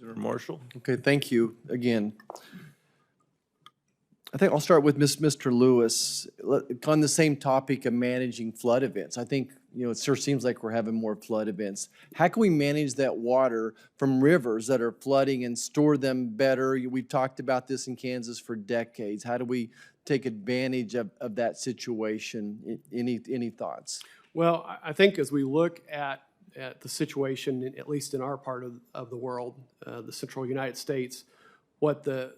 Senator Marshall. Okay, thank you again. I think I'll start with Mr. Lewis on the same topic of managing flood events. I think, it sure seems like we're having more flood events. How can we manage that water from rivers that are flooding and store them better? We've talked about this in Kansas for decades. How do we take advantage of that situation? Any thoughts? Well, I think as we look at the situation, at least in our part of the world, the central United States, what the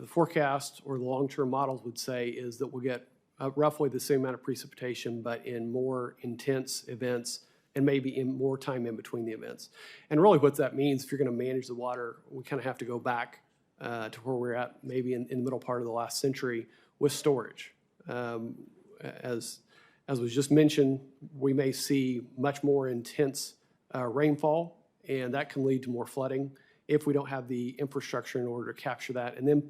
forecast or the long-term models would say is that we'll get roughly the same amount of precipitation, but in more intense events and maybe in more time in between the events. And really what that means, if you're going to manage the water, we kind of have to go back to where we're at maybe in the middle part of the last century with storage. As was just mentioned, we may see much more intense rainfall, and that can lead to more flooding if we don't have the infrastructure in order to capture that, and then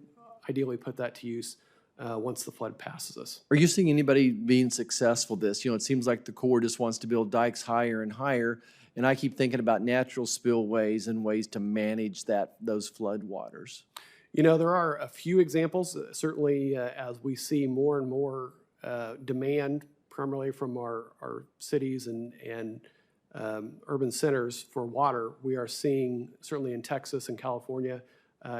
ideally put that to use once the flood passes us. Are you seeing anybody being successful this? It seems like the Corps just wants to build dikes higher and higher, and I keep thinking about natural spillways and ways to manage those flood waters. There are a few examples, certainly as we see more and more demand primarily from our cities and urban centers for water. We are seeing, certainly in Texas and California,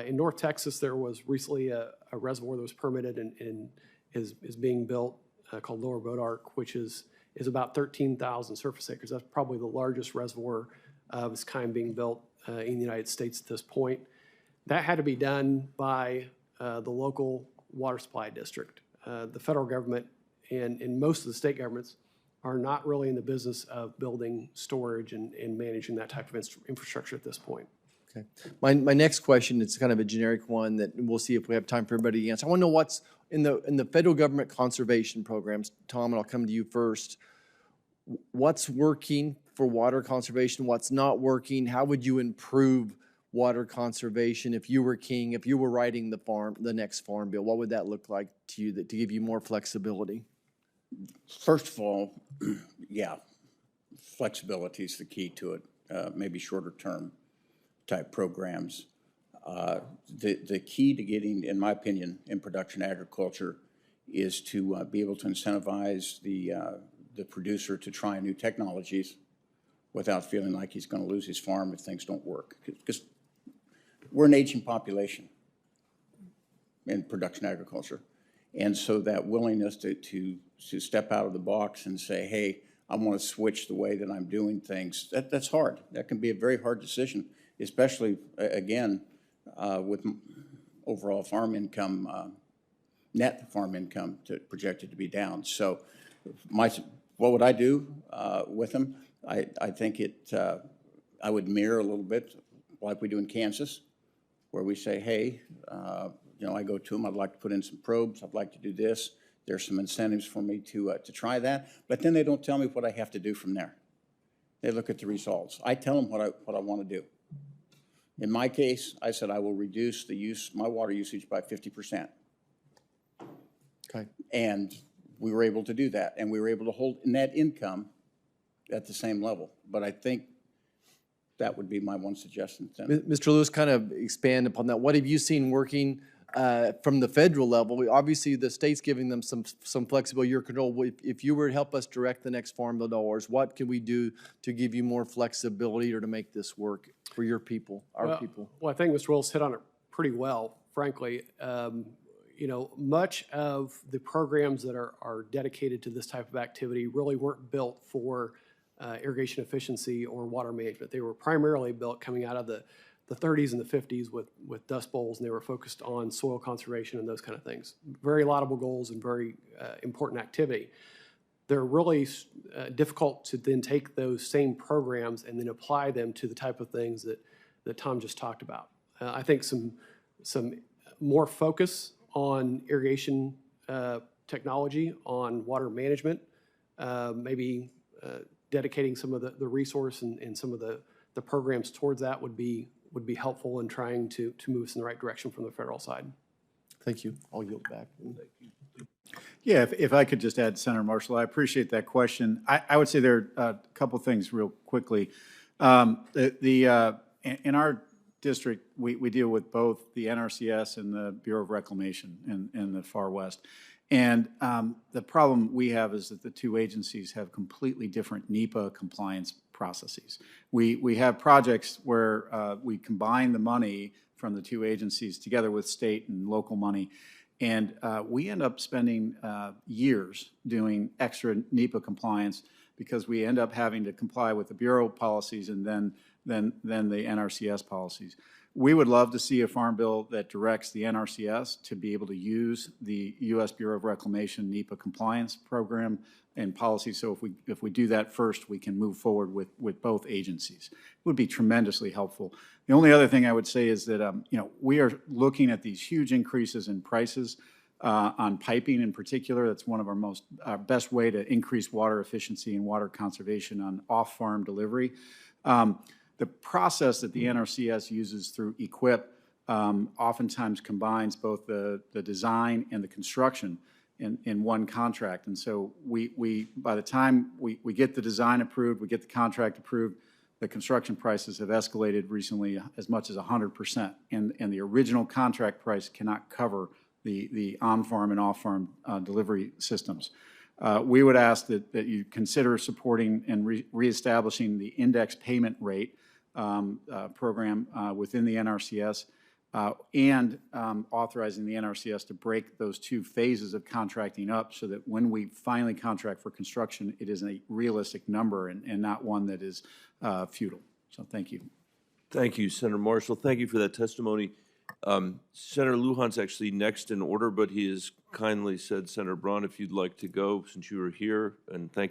in North Texas, there was recently a reservoir that was permitted and is being built called Lower Bodark, which is about 13,000 surface acres. That's probably the largest reservoir of its kind being built in the United States at this point. That had to be done by the local water supply district. The federal government and most of the state governments are not really in the business of building storage and managing that type of infrastructure at this point. Okay. My next question, it's kind of a generic one that we'll see if we have time for everybody to answer. I want to know what's in the federal government conservation programs. Tom, and I'll come to you first. What's working for water conservation? What's not working? How would you improve water conservation if you were king, if you were writing the next farm bill? What would that look like to you to give you more flexibility? First of all, yeah, flexibility is the key to it. Maybe shorter term type programs. The key to getting, in my opinion, in production agriculture is to be able to incentivize the producer to try new technologies without feeling like he's going to lose his farm if things don't work. Because we're an aging population in production agriculture. And so that willingness to step out of the box and say, hey, I want to switch the way that I'm doing things, that's hard. That can be a very hard decision, especially, again, with overall farm income, net farm income projected to be down. So what would I do with them? I think I would mirror a little bit like we do in Kansas, where we say, hey, I go to them, I'd like to put in some probes, I'd like to do this. There's some incentives for me to try that, but then they don't tell me what I have to do from there. They look at the results. I tell them what I want to do. In my case, I said I will reduce my water usage by 50%. Okay. And we were able to do that, and we were able to hold net income at the same level. But I think that would be my one suggestion. Mr. Lewis, kind of expand upon that. What have you seen working from the federal level? Obviously, the state's giving them some flexibility, your control. If you were to help us direct the next Farm Bill dollars, what can we do to give you more flexibility or to make this work for your people, our people? Well, I think Mr. Willis hit on it pretty well, frankly. Much of the programs that are dedicated to this type of activity really weren't built for irrigation efficiency or water management. They were primarily built coming out of the 30s and the 50s with dust bowls, and they were focused on soil conservation and those kind of things. Very laudable goals and very important activity. They're really difficult to then take those same programs and then apply them to the type of things that Tom just talked about. I think some more focus on irrigation technology, on water management, maybe dedicating some of the resource and some of the programs towards that would be helpful in trying to move us in the right direction from the federal side. Thank you. I'll yield back. Yeah, if I could just add, Senator Marshall, I appreciate that question. I would say there are a couple things real quickly. In our district, we deal with both the NRCS and the Bureau of Reclamation in the far west. And the problem we have is that the two agencies have completely different NEPA compliance processes. We have projects where we combine the money from the two agencies together with state and local money, and we end up spending years doing extra NEPA compliance because we end up having to comply with the Bureau policies and then the NRCS policies. We would love to see a farm bill that directs the NRCS to be able to use the U.S. Bureau of Reclamation NEPA compliance program and policy. So if we do that first, we can move forward with both agencies. It would be tremendously helpful. The only other thing I would say is that we are looking at these huge increases in prices on piping in particular. That's one of our best way to increase water efficiency and water conservation on off-farm delivery. The process that the NRCS uses through EQIP oftentimes combines both the design and the construction in one contract. And so by the time we get the design approved, we get the contract approved, the construction prices have escalated recently as much as 100%. And the original contract price cannot cover the on-farm and off-farm delivery systems. We would ask that you consider supporting and reestablishing the index payment rate program within the NRCS and authorizing the NRCS to break those two phases of contracting up so that when we finally contract for construction, it is a realistic number and not one that is futile. So thank you. Thank you, Senator Marshall. Thank you for that testimony. Senator Lujan's actually next in order, but he has kindly said, Senator Braun, if you'd like to go since you were here, and thank